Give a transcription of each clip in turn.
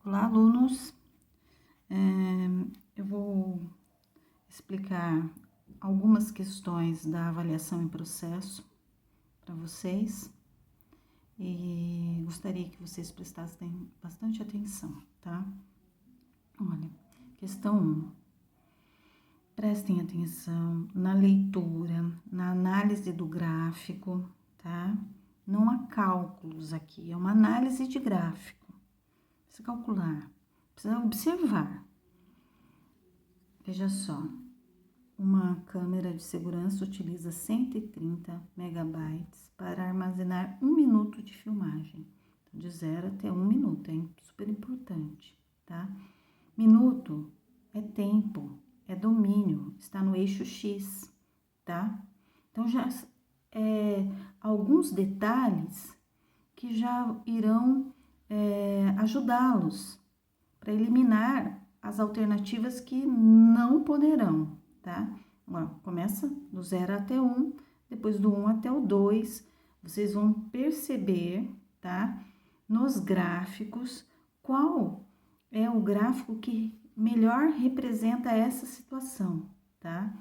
Olá, alunos. Eu vou explicar algumas questões da avaliação em processo para vocês e gostaria que vocês prestassem bastante atenção, tá? Olha, questão 1. Prestem atenção na leitura, na análise do gráfico, tá? Não há cálculos aqui, é uma análise de gráfico. Precisa calcular, precisa observar. Veja só, uma câmera de segurança utiliza 130 megabytes para armazenar 1 minuto de filmagem. Então, de 0 até 1 minuto, é super importante, tá? Minuto é tempo, é domínio, está no eixo X, tá? Então, já alguns detalhes que já irão ajudá-los para eliminar as alternativas que não poderão, tá? Começa do 0 até 1, depois do 1 até o 2, vocês vão perceber, tá? Nos gráficos, qual é o gráfico que melhor representa essa situação, tá?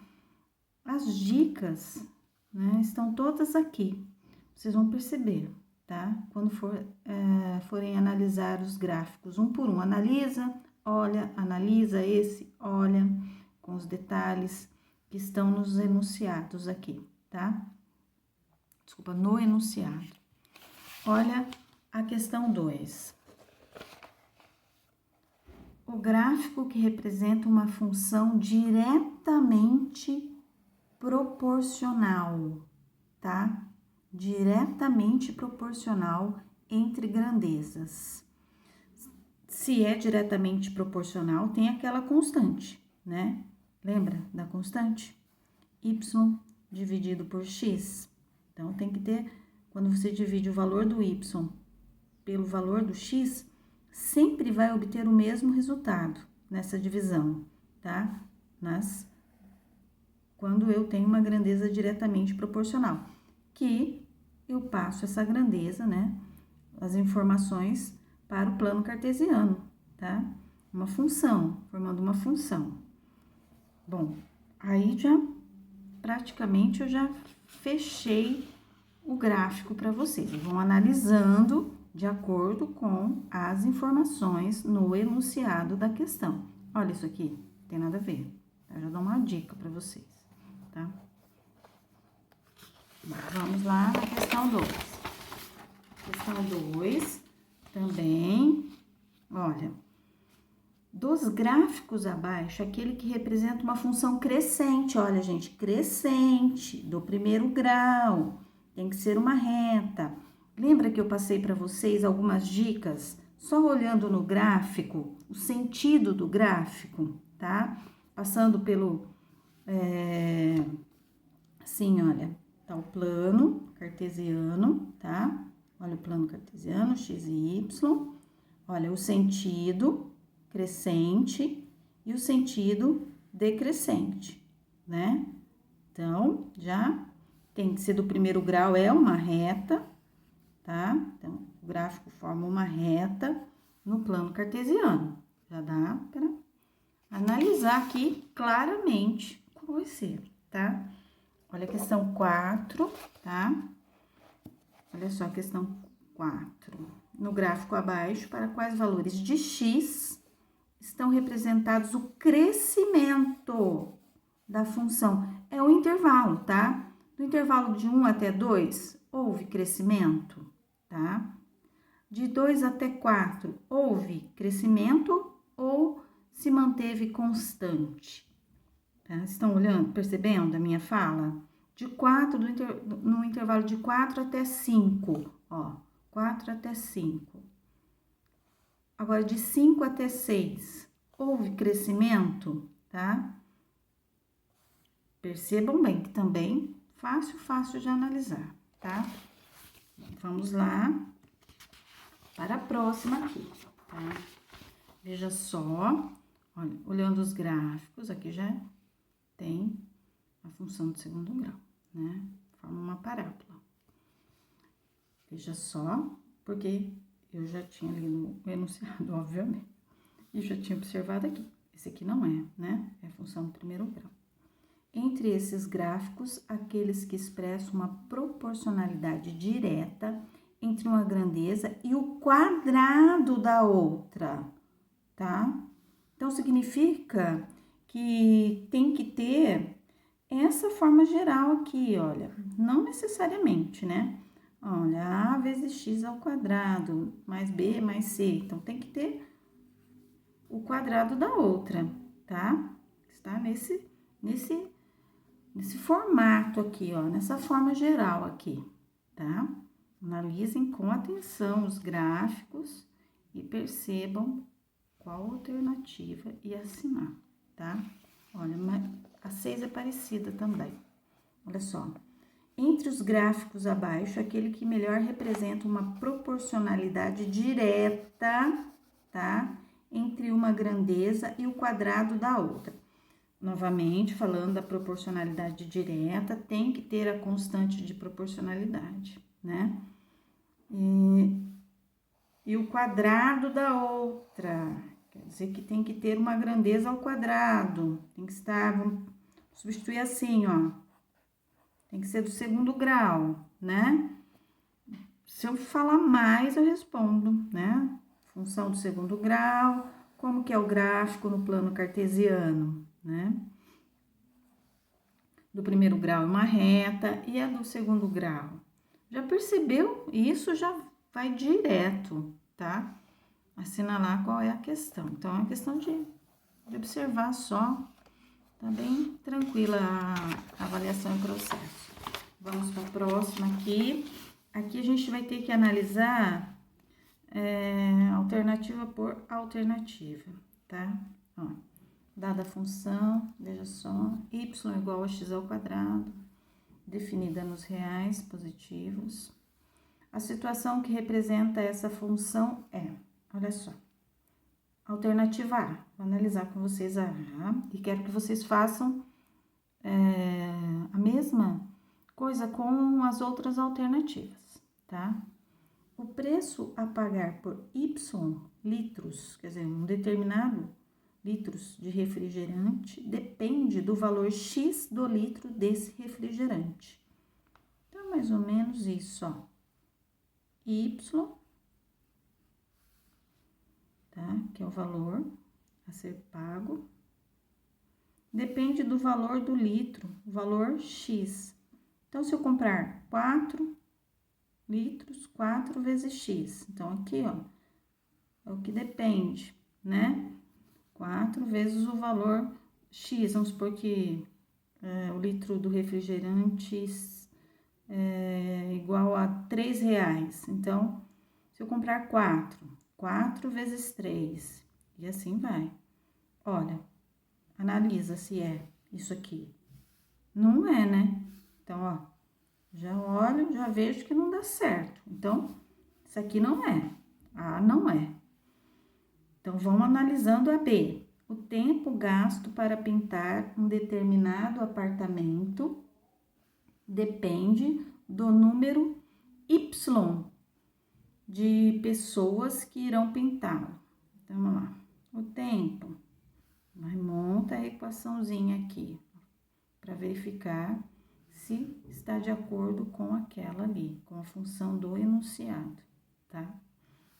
As dicas, né, estão todas aqui, vocês vão perceber, tá? Quando forem analisar os gráficos um por um, analisa, olha, analisa esse, olha, com os detalhes que estão nos enunciados aqui, tá? Desculpa, no enunciado. Olha a questão 2. O gráfico que representa uma função diretamente proporcional, tá? Diretamente proporcional entre grandezas. Se é diretamente proporcional, tem aquela constante, né? Lembra da constante? Y dividido por X. Então, tem que ter, quando você divide o valor do Y pelo valor do X, sempre vai obter o mesmo resultado nessa divisão, tá? Quando eu tenho uma grandeza diretamente proporcional, que eu passo essa grandeza, né? As informações para o plano cartesiano, tá? Uma função, formando uma função. Bom, aí praticamente eu já fechei o gráfico para vocês. Vão analisando de acordo com as informações no enunciado da questão. Olha isso aqui, não tem nada a ver. Eu já dou uma dica para vocês, tá? Vamos lá na questão 2. Questão 2, também, olha, dos gráficos abaixo, aquele que representa uma função crescente, olha, gente, crescente, do primeiro grau, tem que ser uma reta. Lembra que eu passei para vocês algumas dicas, só olhando no gráfico, o sentido do gráfico, tá? Passando pelo, assim, olha, tá o plano cartesiano, tá? Olha o plano cartesiano, x e y. Olha o sentido crescente e o sentido decrescente, né? Então, já tem que ser do primeiro grau, é uma reta, tá? Então, o gráfico forma uma reta no plano cartesiano. Já dá para analisar aqui claramente qual vai ser, tá? Olha a questão 4, tá? Olha só a questão 4. No gráfico abaixo, para quais valores de x estão representados o crescimento da função? É o intervalo, tá? Do intervalo de 1 até 2, houve crescimento, tá? De 2 até 4, houve crescimento ou se manteve constante? Tá? Estão olhando, percebendo a minha fala? De 4, no intervalo de 4 até 5, ó, 4 até 5. Agora, de 5 até 6, houve crescimento, tá? Percebam bem que também fácil de analisar, tá? Vamos lá para a próxima aqui, tá? Veja só, olha, olhando os gráficos, aqui já tem a função do segundo grau, né? Forma uma parábola. Veja só, porque eu já tinha lido o enunciado, obviamente, E já tinha observado aqui. Esse aqui não é, né? É a função do primeiro grau. Entre esses gráficos, aqueles que expressam uma proporcionalidade direta entre uma grandeza e o quadrado da outra, tá? Então, significa que tem que ter essa forma geral aqui, olha. Não necessariamente, né? Olha, A vezes x ao quadrado, mais B mais C. Então, tem que ter o quadrado da outra, tá? Está nesse formato aqui, ó, nessa forma geral aqui, tá? Analisem com atenção os gráficos e percebam qual alternativa e assinar, tá? Olha, a 6 é parecida também. Olha só. Entre os gráficos abaixo, aquele que melhor representa uma proporcionalidade direta, tá? Entre uma grandeza e o quadrado da outra. Novamente, falando da proporcionalidade direta, tem que ter a constante de proporcionalidade, né? E o quadrado da outra, quer dizer que tem que ter uma grandeza ao quadrado, tem que estar, vamos substituir assim, ó, tem que ser do segundo grau, né? Se eu falar mais, eu respondo, né? Função do segundo grau, como que é o gráfico no plano cartesiano, né? Do primeiro grau é uma reta e a do segundo grau. Já percebeu? Isso já vai direto, tá? Assinalar qual é a questão. Então, é uma questão de observar só. Tá bem tranquila a avaliação e processo. Vamos para a próxima aqui. Aqui a gente vai ter que analisar alternativa por alternativa, tá? Ó. Dada a função, veja só, y igual a x ao quadrado, definida nos reais positivos. A situação que representa essa função é, olha só, alternativa A. Vou analisar com vocês a A e quero que vocês façam a mesma coisa com as outras alternativas, tá? O preço a pagar por y litros, quer dizer, um determinado litros de refrigerante depende do valor X do litro desse refrigerante. Então, mais ou menos isso, ó. Y, tá? Que é o valor a ser pago. Depende do valor do litro, o valor X. Então, se eu comprar 4 litros, 4 vezes X. Então, aqui, ó, é o que depende, né? 4 vezes o valor X, vamos supor que o litro do refrigerante é igual a R$3. Então, se eu comprar 4 vezes 3, e assim vai. Olha, analisa se é isso aqui. Não é, né? Então, ó, já olho, já vejo que não dá certo. Então, isso aqui não é. A não é. Então, vamos analisando a B. O tempo gasto para pintar um determinado apartamento depende do número Y de pessoas que irão pintá-lo. Então, vamos lá. O tempo. Vai, monta a equaçãozinha aqui para verificar se está de acordo com aquela ali, com a função do enunciado, tá?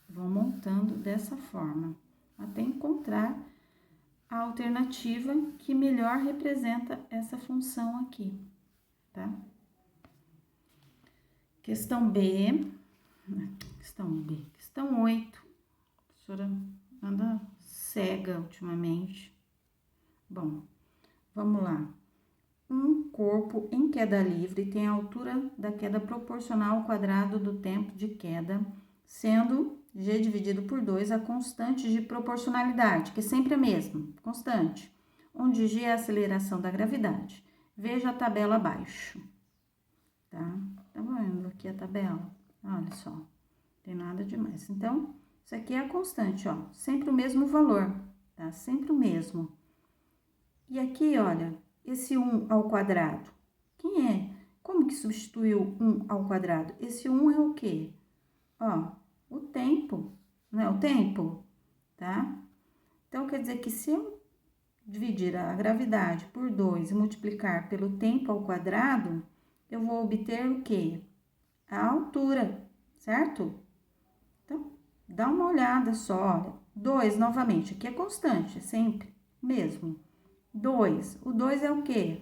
Vão montando dessa forma, até encontrar a alternativa que melhor representa essa função aqui, tá? Questão 8. A professora anda cega ultimamente. Bom, vamos lá. Um corpo em queda livre tem a altura da queda proporcional ao quadrado do tempo de queda, sendo G dividido por 2 a constante de proporcionalidade, que é sempre a mesma, constante, onde G é a aceleração da gravidade. Veja a tabela abaixo, tá? Tá vendo aqui a tabela? Olha só, não tem nada demais. Então, isso aqui é a constante, ó, sempre o mesmo valor, tá? Sempre o mesmo. E aqui, olha, esse 1 ao quadrado, quem é? Como que substituiu 1 ao quadrado? Esse 1 é o quê? Ó, o tempo, não é o tempo, tá? Então, quer dizer que se eu dividir a gravidade por 2 e multiplicar pelo tempo ao quadrado, eu vou obter o quê? A altura, certo? Então, dá uma olhada só, olha. 2, novamente, aqui é constante, é sempre mesmo. 2, o 2 é o quê?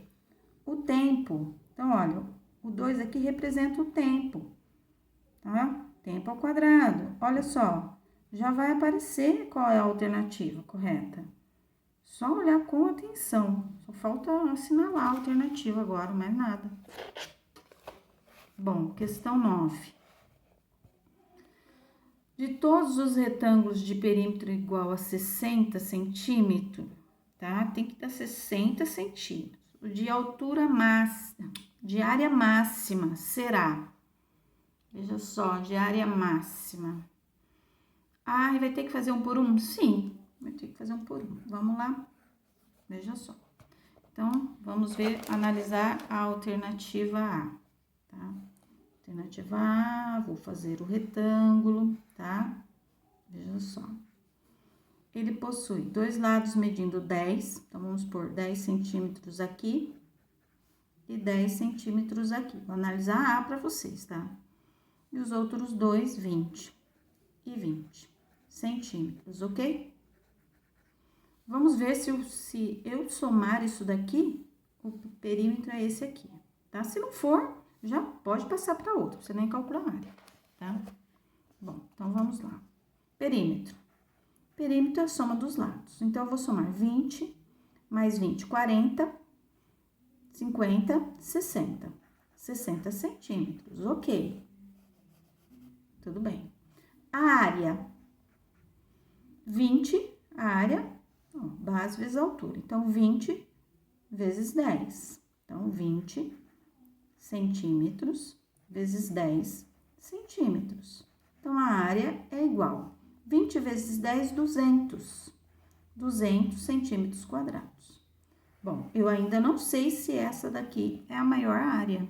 O tempo. Então, olha, o 2 aqui representa o tempo, tá? Tempo ao quadrado. Olha só, já vai aparecer qual é a alternativa correta. Só olhar com atenção. Só falta assinalar a alternativa agora, mais nada. Bom, questão 9. De todos os retângulos de perímetro igual a 60 centímetros, tá? Tem que dar 60 centímetros. O de altura máxima, de área máxima será, veja só, de área máxima. Ah, e vai ter que fazer um por um? Sim, vai ter que fazer um por um. Vamos lá, veja só. Então, vamos ver, analisar a alternativa A, tá? Alternativa A, vou fazer o retângulo, tá? Veja só. Ele possui 2 lados medindo 10, então vamos pôr 10 centímetros aqui e 10 centímetros aqui. Vou analisar a A para vocês, tá? E os outros dois, 20 e 20 centímetros, ok? Vamos ver se eu somar isso daqui, o perímetro é esse aqui, tá? Se não for, já pode passar para outro, você nem calcula a área, tá? Bom, então vamos lá. Perímetro. Perímetro é a soma dos lados. Então, eu vou somar 20 mais 20, 40, 50, 60. 60 centímetros, ok. Tudo bem. A área. 20, a área, ó, base vezes altura. Então, 20 vezes 10. Então, 20 centímetros vezes 10 centímetros. Então, a área é igual. 20 vezes 10, 200. 200 centímetros quadrados. Bom, eu ainda não sei se essa daqui é a maior área.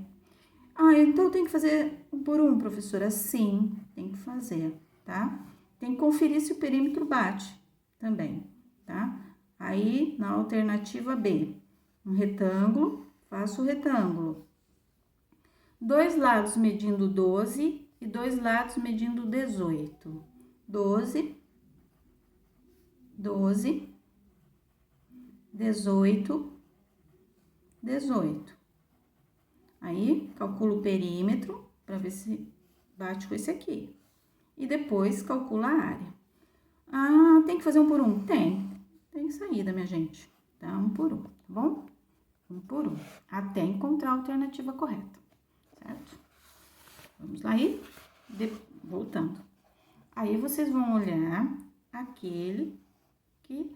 Ah, então tem que fazer um por um, professora? Sim, tem que fazer, tá? Tem que conferir se o perímetro bate também, tá? Aí, na alternativa B, um retângulo, faço o retângulo. 2 lados medindo 12 e 2 lados medindo 18. 12, 12, 18, 18. Aí, calculo o perímetro para ver se bate com esse aqui. E depois, calcula a área. Ah, tem que fazer um por um? Tem. Tem saída, minha gente. Tá? Um por um, tá bom? Um por um. Até encontrar a alternativa correta. Certo? Vamos lá aí? Voltando. Aí, vocês vão olhar aquele que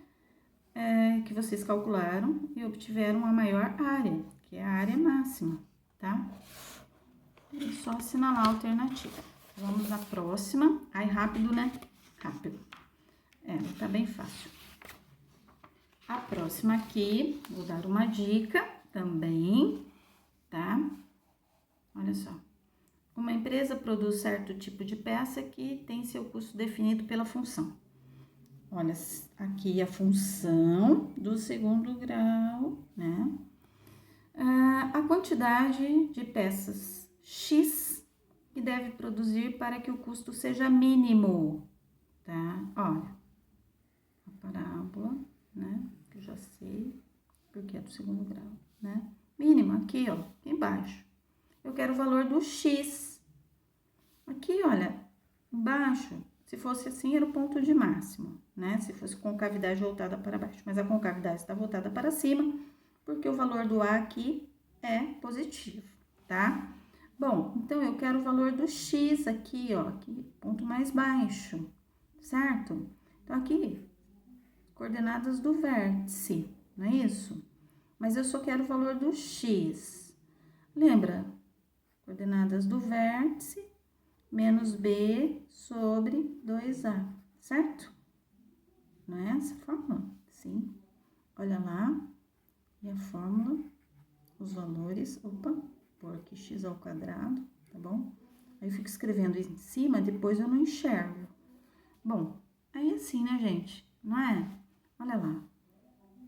vocês calcularam e obtiveram a maior área, que é a área máxima, tá? É só assinalar a alternativa. Vamos na próxima. Aí, rápido, né? Rápido. Tá bem fácil. A próxima aqui, vou dar uma dica também, tá? Olha só. Uma empresa produz certo tipo de peça que tem seu custo definido pela função. Olha, aqui a função do segundo grau, né? A quantidade de peças X que deve produzir para que o custo seja mínimo, tá? Olha, a parábola, né? Que eu já sei, porque é do segundo grau, né? Mínimo, aqui, ó, aqui embaixo. Eu quero o valor do X. Aqui, olha, embaixo, se fosse assim, era o ponto de máximo, né? Se fosse concavidade voltada para baixo. Mas a concavidade está voltada para cima, porque o valor do A aqui é positivo, tá? Bom, então, eu quero o valor do X aqui, ó, aqui, ponto mais baixo, certo? Então, aqui, coordenadas do vértice, não é isso? Mas eu só quero o valor do X. Lembra? Coordenadas do vértice menos B sobre 2A, certo? Não é essa a fórmula? Sim. Olha lá. E a fórmula, os valores, opa, por aqui x ao quadrado, tá bom? Aí eu fico escrevendo em cima, depois eu não enxergo. Bom, aí assim, né, gente? Não é? Olha lá.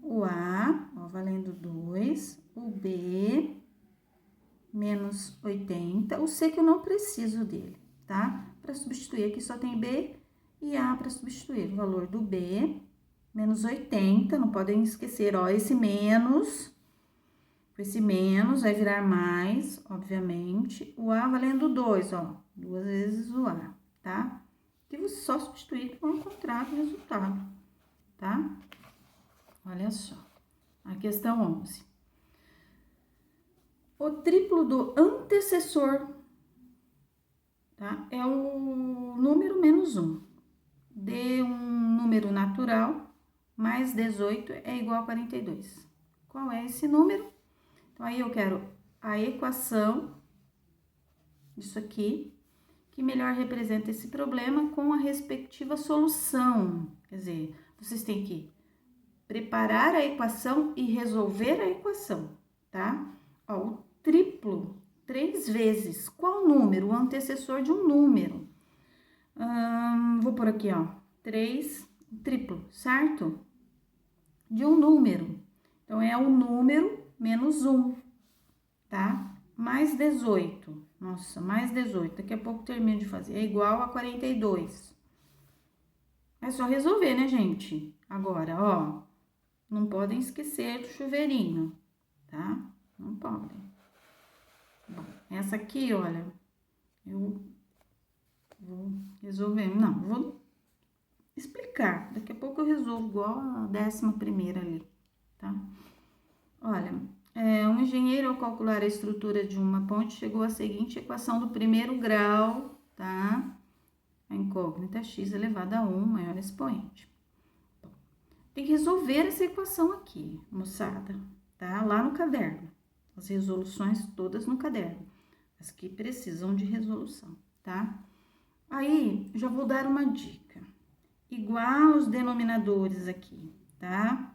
O A, ó, valendo 2. O B, menos 80. O C que eu não preciso dele, tá? Para substituir, aqui só tem B e A para substituir. O valor do B, menos 80. Não podem esquecer, ó, esse menos vai virar mais, obviamente. O A valendo 2, ó, 2 vezes o A, tá? E você só substituir que vão encontrar o resultado, tá? Olha só, a questão 11. O triplo do antecessor, tá? É o número menos 1. De um número natural, mais 18 é igual a 42. Qual é esse número? Então, aí eu quero a equação disso aqui, que melhor representa esse problema com a respectiva solução. Quer dizer, vocês têm que preparar a equação e resolver a equação, tá? Ó, o triplo, 3 vezes. Qual número? O antecessor de um número. Vou por aqui, ó, 3, triplo, certo? De um número. Então, é o número menos 1, tá? Mais 18. Nossa, mais 18. Daqui a pouco termino de fazer. É igual a 42. É só resolver, né, gente? Agora, ó, não podem esquecer do chuveirinho, tá? Não podem. Bom, essa aqui, olha, eu vou resolver. Não, vou explicar. Daqui a pouco eu resolvo igual a 11ª ali, tá? Olha, um engenheiro, ao calcular a estrutura de uma ponte, chegou à seguinte equação do primeiro grau, tá? A incógnita x elevado a 1 maior expoente. Bom, tem que resolver essa equação aqui, moçada, tá? Lá no caderno. As resoluções todas no caderno. As que precisam de resolução, tá? Aí, já vou dar uma dica. Igual os denominadores aqui, tá?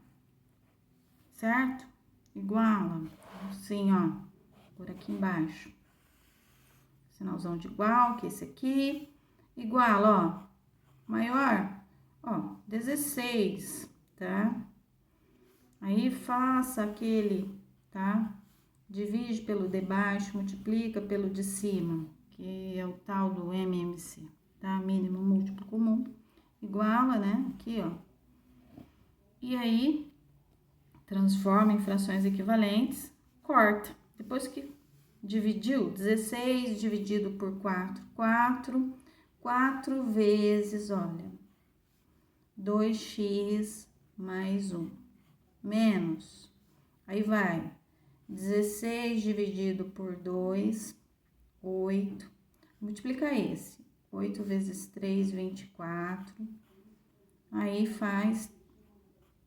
Certo? Iguala, assim, ó, por aqui embaixo. Sinalzão de igual, que esse aqui. Iguala, ó, maior, ó, 16, tá? Aí, faça aquele, tá? Divide pelo de baixo, multiplica pelo de cima, que é o tal do MMC, tá? Mínimo múltiplo comum. Iguala, né? Aqui, ó. E aí, transforma em frações equivalentes, corta. Depois que dividiu, 16 dividido por 4, 4 vezes, olha, 2x mais 1, menos, aí vai, 16 dividido por 2, 8, multiplica esse, 8 vezes 3, 24, aí faz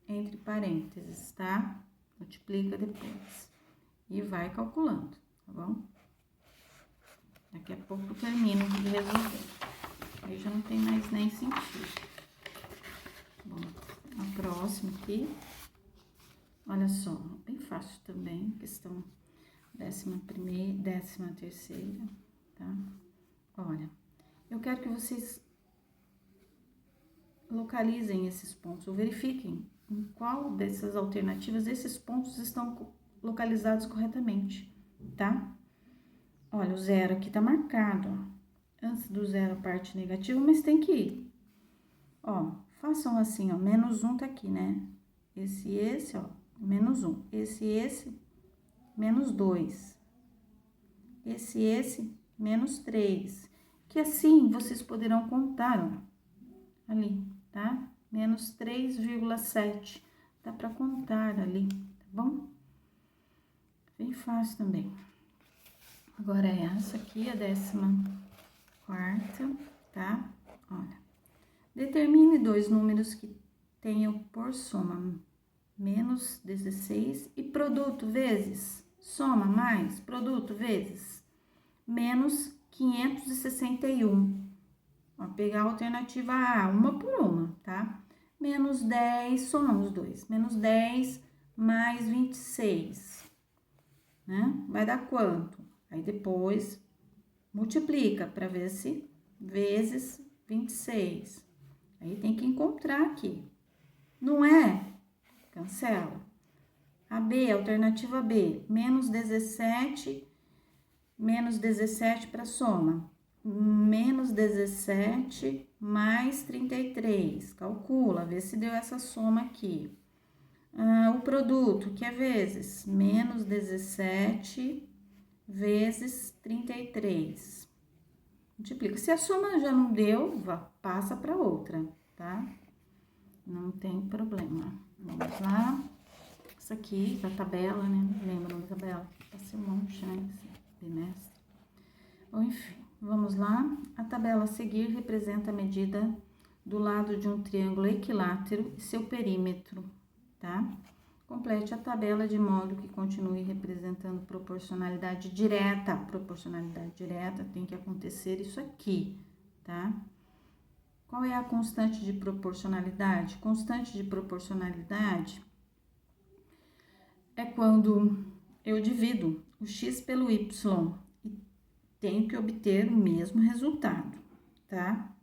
entre parênteses, tá? Multiplica depois. E vai calculando, tá bom? Daqui a pouco eu termino de resolver. Aí já não tem mais nem sentido. Bom, a próxima aqui. Olha só, bem fácil também. Questão 13ª, tá? Olha, eu quero que vocês localizem esses pontos, ou verifiquem em qual dessas alternativas esses pontos estão localizados corretamente, tá? Olha, o zero aqui tá marcado, ó. Antes do zero, a parte negativa, mas tem que ir. Ó, façam assim, ó, menos 1 tá aqui, né? Esse, ó, menos 1. Esse, menos 2. Esse, menos 3. Que assim, vocês poderão contar, ó, ali, tá? Menos 3,7. Dá pra contar ali, tá bom? Bem fácil também. Agora, essa aqui, a 14ª, tá? Olha, determine 2 números que tenham por soma menos 16 e produto vezes, soma mais, produto vezes, menos 561. Vou pegar a alternativa A, uma por uma, tá? Menos 10, somamos os dois. Menos 10 mais 26, né? Vai dar quanto? Aí depois multiplica para ver se vezes 26. Aí tem que encontrar aqui. Não é? Cancela. A B, alternativa B, menos 17 para soma. Menos 17 mais 33. Calcula, vê se deu essa soma aqui. O produto, que é vezes, menos 17 vezes 33. Multiplica. Se a soma já não deu, passa para outra, tá? Não tem problema. Vamos lá. Isso aqui da tabela, né? Lembram da tabela? Passei um monte, né? Esse bimestre. Bom, enfim, vamos lá. A tabela a seguir representa a medida do lado de um triângulo equilátero e seu perímetro, tá? Complete a tabela de modo que continue representando proporcionalidade direta. Proporcionalidade direta tem que acontecer isso aqui, tá? Qual é a constante de proporcionalidade? Constante de proporcionalidade é quando eu divido o x pelo y e tenho que obter o mesmo resultado, tá?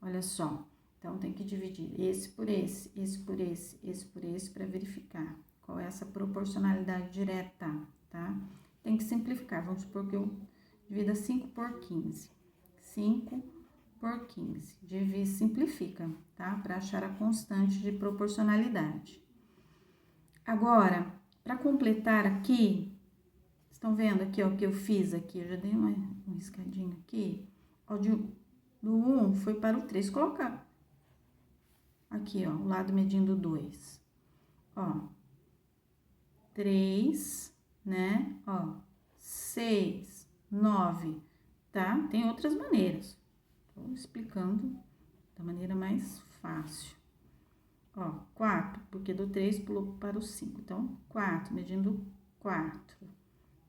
Olha só. Então, tem que dividir esse por esse, esse por esse, esse por esse para verificar qual é essa proporcionalidade direta, tá? Tem que simplificar. Vamos supor que eu divida 5 por 15. 5 por 15. Divide, simplifica, tá? Para achar a constante de proporcionalidade. Agora, para completar aqui, estão vendo aqui, ó, o que eu fiz aqui? Eu já dei uma riscadinha aqui. Ó, do 1 foi para o 3. Colocar aqui, ó, o lado medindo 2. Ó, 3, né? Ó, 6, 9, tá? Tem outras maneiras. Tô explicando da maneira mais fácil. Ó, 4, porque do 3 pulou para o 5. Então, 4, medindo 4.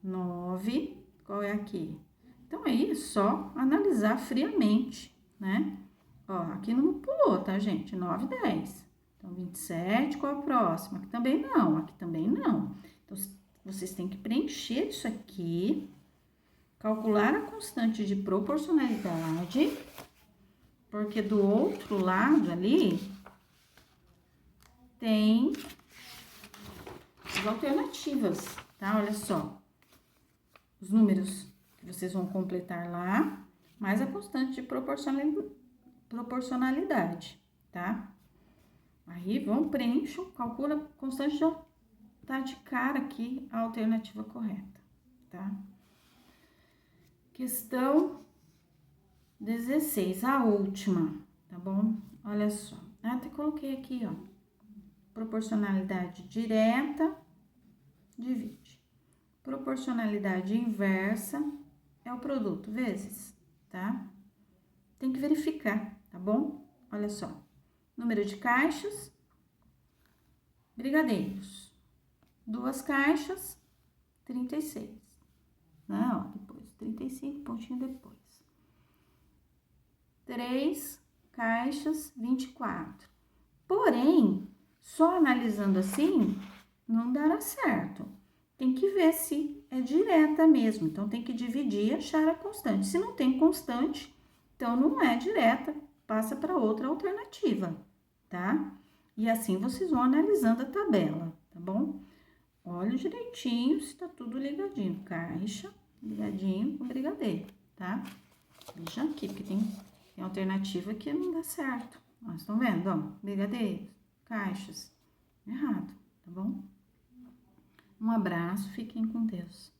9, qual é aqui? Então, aí, só analisar friamente, né? Ó, aqui não pulou, tá, gente? 9, 10. Então, 27, qual é o próximo? Aqui também não, aqui também não. Então, vocês têm que preencher isso aqui, calcular a constante de proporcionalidade, porque do outro lado ali tem as alternativas, tá? Olha só, os números que vocês vão completar lá, mais a constante de proporcionalidade, tá? Aí, vão, preencham, calcula a constante, já tá de cara aqui a alternativa correta, tá? Questão 16, a última, tá bom? Olha só, até coloquei aqui, ó, proporcionalidade direta, divide. Proporcionalidade inversa é o produto vezes, tá? Tem que verificar, tá bom? Olha só, número de caixas, brigadeiros. 2 caixas, 36. Né? Ó, depois, 35, pontinho depois. 3 caixas, 24. Porém, só analisando assim, não dará certo. Tem que ver se é direta mesmo. Então, tem que dividir e achar a constante. Se não tem constante, então não é direta, passa para outra alternativa, tá? E assim vocês vão analisando a tabela, tá bom? Olha direitinho se tá tudo ligadinho. Caixa, ligadinho com brigadeiro, tá? Veja aqui, porque tem alternativa que não dá certo. Ó, estão vendo, ó? Brigadeiros, caixas. Errado, tá bom? Um abraço, fiquem com Deus.